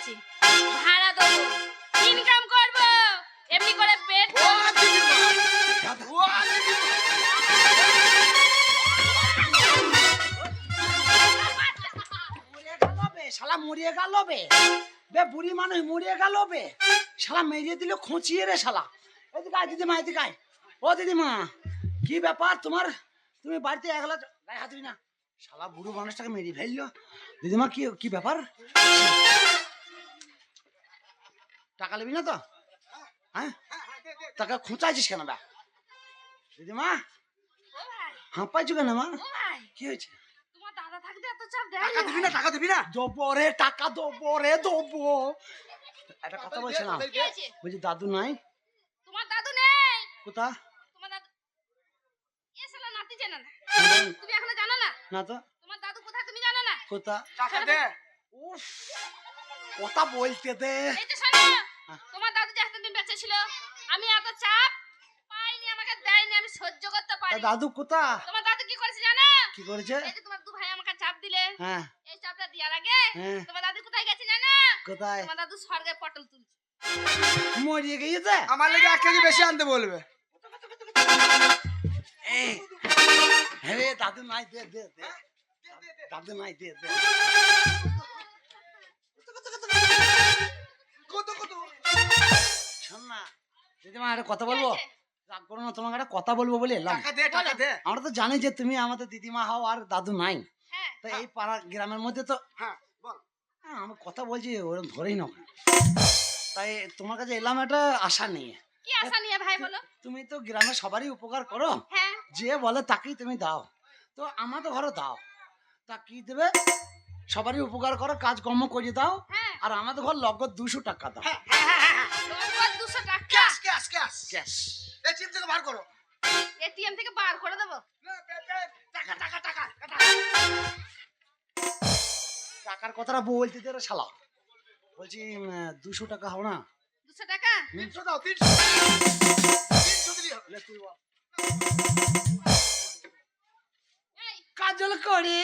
আছে, ভাড়া দেবো, ইনকাম করব, এমনি করে পেট শালা মরিয়ে গেল বে বে বুড়ি মানুষ মরিয়ে গেল বে শালা মেরিয়ে দিল খুঁচিয়ে রে শালা। এদিকে আয় দিদিমা, এদিকে আয়। ও দিদিমা, কি ব্যাপার তোমার? তুমি বাড়িতে একলা গায়ে হাত দিবি না, শালা বুড়ো মানুষটাকে মেরিয়ে ফেললো। দিদিমা কি কি ব্যাপার? টাকা নেবি না তো? হ্যাঁ, টাকা খুঁচাইছিস কেন বা? দিদিমা হাঁ পাইছো কেন মা? কি হয়েছে? তোমার দাদা থাকতে এত চাপ দেয় টাকা দিবি না? টাকা দিবি না? দেবো রে, টাকা দেবো রে, দেবো। একটা কথা বলছিলাম, কি হয়েছে? বলছি দাদু নাই? তোমার দাদু নেই? কোথা? তোমার দাদু এ শালা নাতি জানা না, তুমি এখনো জানো না না তো। তোমার দাদু কোথায় তুমি জানো না? কোথা? টাকা দে। উফ, কথা বলতে দে। এই তো শোনো, তোমার দাদু যে এতদিন বেঁচে ছিল, আমি এত চাপ পাইনি, আমাকে দেয়নি, আমি সহ্য করতে তা পারি। দাদু কোথা? তোমার দাদু কি করেছে জানো? কি করেছে? এই যে তোমার দু ভাই আমাকে চাপ দিলে, হ্যাঁ এই চাপটা দেওয়ার আগে হ্যাঁ। তোমার দাদু কোথায় গেছে জানো? কোথায়? তোমার দাদু স্বর্গে পটল তুলছে। মরিয়ে গিয়েছে। আমার লেগে 1 কেজি বেশি আনতে বলবে। এই, হ্যাঁ রে, দাদু নাই, দে দে দে। দাদু নাই, দে দে। কত কত? শোন না দিদিমা, একটা কথা বলবো? কি হয়েছে? রাগ করো না, তোমাকে একটা কথা বলবো বলে এলাম। টাকা দে, টাকা দে। আমরা তো জানি যে তুমি আমাদের দিদিমা হও আর দাদু নাই। হ্যাঁ, তো এই পাড়া গ্রামের মধ্যে তো হ্যাঁ বল। আমি কথা বলছি, ওরকম ধরেই নাও। তাই তোমার কাছে এলাম একটা আশা নিয়ে। কি আশা নিয়ে ভাই বলো? তুমি তো গ্রামের সবারই উপকার করো, হ্যাঁ, যে বলে তাকেই তুমি দাও। তো আমাদের ঘরে দাও, তা কি দেবে? সবারই উপকার করো, কাজকর্ম করে দাও। হ্যাঁ। আর আমাদের ঘর নগদ 200 টাকা দাও। নগদ 200 টাকা ক্যাশ ক্যাশ ক্যাশ। ক্যাশ। এই চিপ থেকে বার করো। এটিএম থেকে বার করে দেবো। টাকা টাকা টাকা টাকা। টাকার কথাটা বলতে দে রে শালা। বলছি 200 টাকা হও না? 200 টাকা 300 দাও, 300। 300 দিলি হবে। লে তুই বল। এই কাজল করে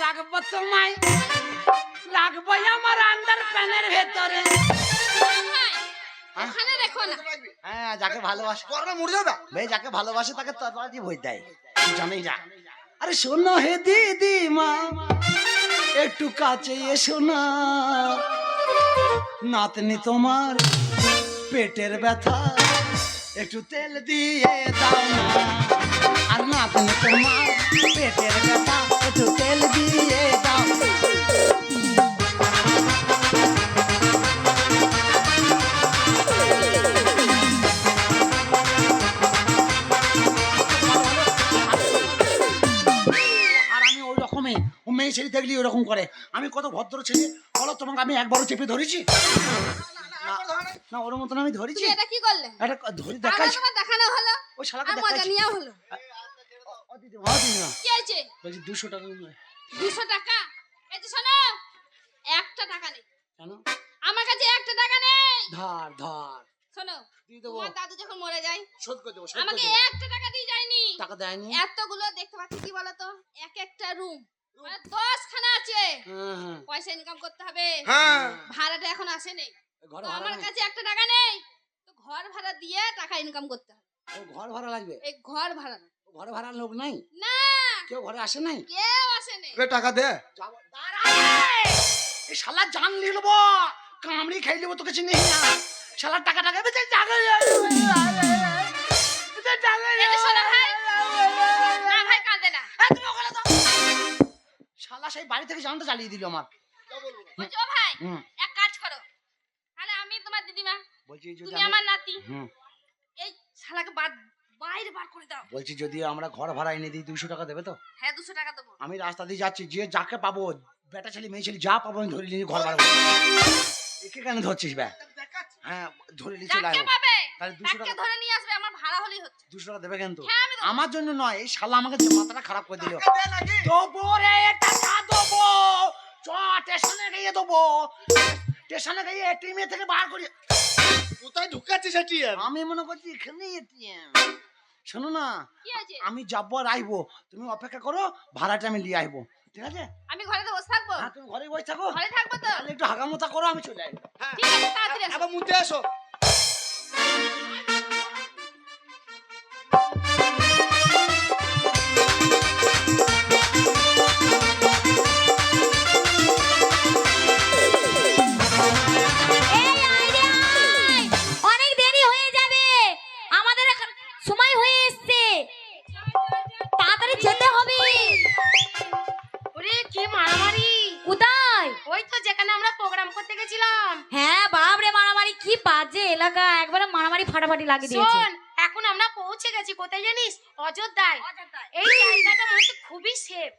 রাখবো তোমায়, রাখবো আমার আন্ডার প্যানের ভেতরে। ভাই, ওখানে রেখো না। হ্যাঁ, যাকে ভালোবাসে গরমে মরে যাবে। ভাই, যাকে ভালোবাসে তাকে তরবারি ভই দেয়, তুই জানিস না? আরে শোনো হে দিদিমা, একটু কাছে এসো না, নাতনি তোমার পেটের ব্যথা একটু তেল দিয়ে দাও না। আর নাতনি তোমার পেটের ব্যথা একটু তেল দিয়ে দাও। আর আমি ওই রকমই, ও মেয়ে ছেলে দেখলি ওরকম করে। আমি কত ভদ্র ছেলে বলো, তোমাকে আমি একবারও চেপে ধরেছি? না, ওর মতন আমি ধরেছি? তুমি এটা কি করলে? এটা ধরে টাকা দেখাইছি, তোমার দেখানো হলো, ওই শালাকে আর মজা দেখাইছি। নিয়েও হলো। ও দিদিমা, ও দিদিমা, কি হয়েছে? বলছি 200 টাকা 200 টাকা? এই যে শোনো, একটা টাকা নেই কেন? আমার কাছে, একটা টাকা নেই। ধার ধার শোনো, দিয়ে দেবো, তোমার দাদু যখন মরে যায় শোধ করে দেবো, শোধ করে আমাকে দেবো। একটা টাকা দিয়ে যায়নি। টাকা দেয়নি? এতগুলো দেখতে পাচ্ছি, কি বলতো, এক একটা রুম মানে 10 খানা আছে, হ্যাঁ হ্যাঁ পয়সা ইনকাম করতে হবে। হ্যাঁ। ভাড়াটা এখন আসেনি, ঘর তো ভাড়া আমার নেই? কাছে একটা টাকা নেই, তো ঘর ভাড়া দিয়ে টাকা ইনকাম করতে হবে। ও ঘর ভাড়া লাগবে? এই ঘর ভাড়া না। ও ঘরে ভাড়ার লোক নাই? না, কেউ ঘরে আসে নাই? কেউ আসেনি। এ টাকা দে। যাবো, দাঁড়া এই শালা জান লিলব, কামড়ি খাই লিব, তোকে চিনি না। শালা টাকা টাকা বেঁচে টাকা এই যে শোনো ভাই, না ভাই কাঁদে না। শালা সেই বাড়ি থেকে জানতে চালিয়ে দিল আমার। বলছি, ও ভাই হুম। এক কাজ করো, তাহলে আমি তোমার দিদিমা, বলছি যদি তুমি আমার নাতি, হুম, এই শালাকে বাইরে বার করে দাও। বলছি যদি আমরা ঘর ভাড়া এনে দিই 200 টাকা দেবে তো? হ্যাঁ, 200 টাকা দেবো। আমি রাস্তা দিয়ে যাচ্ছি, যে যাকে পাবো, বেটা ছেলে মেয়ে ছেলে যা পাবো আমি ধরে নিয়ে ঘর ভাড়া। একে কেন ধরছিস বে? হ্যাঁ, ধরে নিয়ে চলে যাকে আসবো। পাবে তাহলে 200 তাকে টাকা, ধরে নিয়ে আসবে, আমার ভাড়া হলেই হচ্ছে। 200 টাকা দেবে কিন্তু? হ্যাঁ, আমি দেবো। আমার জন্য নয়, এই শালা আমাকে যে মাথাটা খারাপ করে দিল। টাকা দে নাকি? দেবো রে, টাকা দেবো, চ স্টেশনে গিয়ে দেবো, স্টেশনে গিয়ে এটিএম থেকে বার করি। কোথায় ঢুকাচ্ছিস এটিএম? আমি মনে করছি এখানে এটিএম। শোনো না, কি আছে? আমি যাবো আর আইবো, তুমি অপেক্ষা করো, ভাড়াটা আমি নিয়ে আইবো। ঠিক আছে? আমি ঘরে তো বসে থাকবো। হ্যাঁ তুমি ঘরে বসে থাকো, ঘরে থাকবো তো। তাহলে একটু হাগামোতা করো, আমি চলে আসবো। হ্যাঁ ঠিক আছে, তাড়াতাড়ি এসো। আবার মুতে এসো। এই আয় রে আয়, অনেক দেরি হয়ে যাবে, আমাদের এখন সময় হয়ে এসেছে, তাড়াতাড়ি যেতে হবে। ওরে কি মারামারি! কোথায়? ওই তো যেখানে আমরা প্রোগ্রাম করতে গেছিলাম। হ্যাঁ বাপরে, মারামারি, কি বাজে এলাকা, একবারে মারামারি ফাটাফাটি লাগিয়ে দিয়েছে। শোন, এখন আমরা পৌঁছে গেছি কোথায় জানিস? অযোধ্যায়। এই জায়গাটা মনে হচ্ছে খুবই সেফ।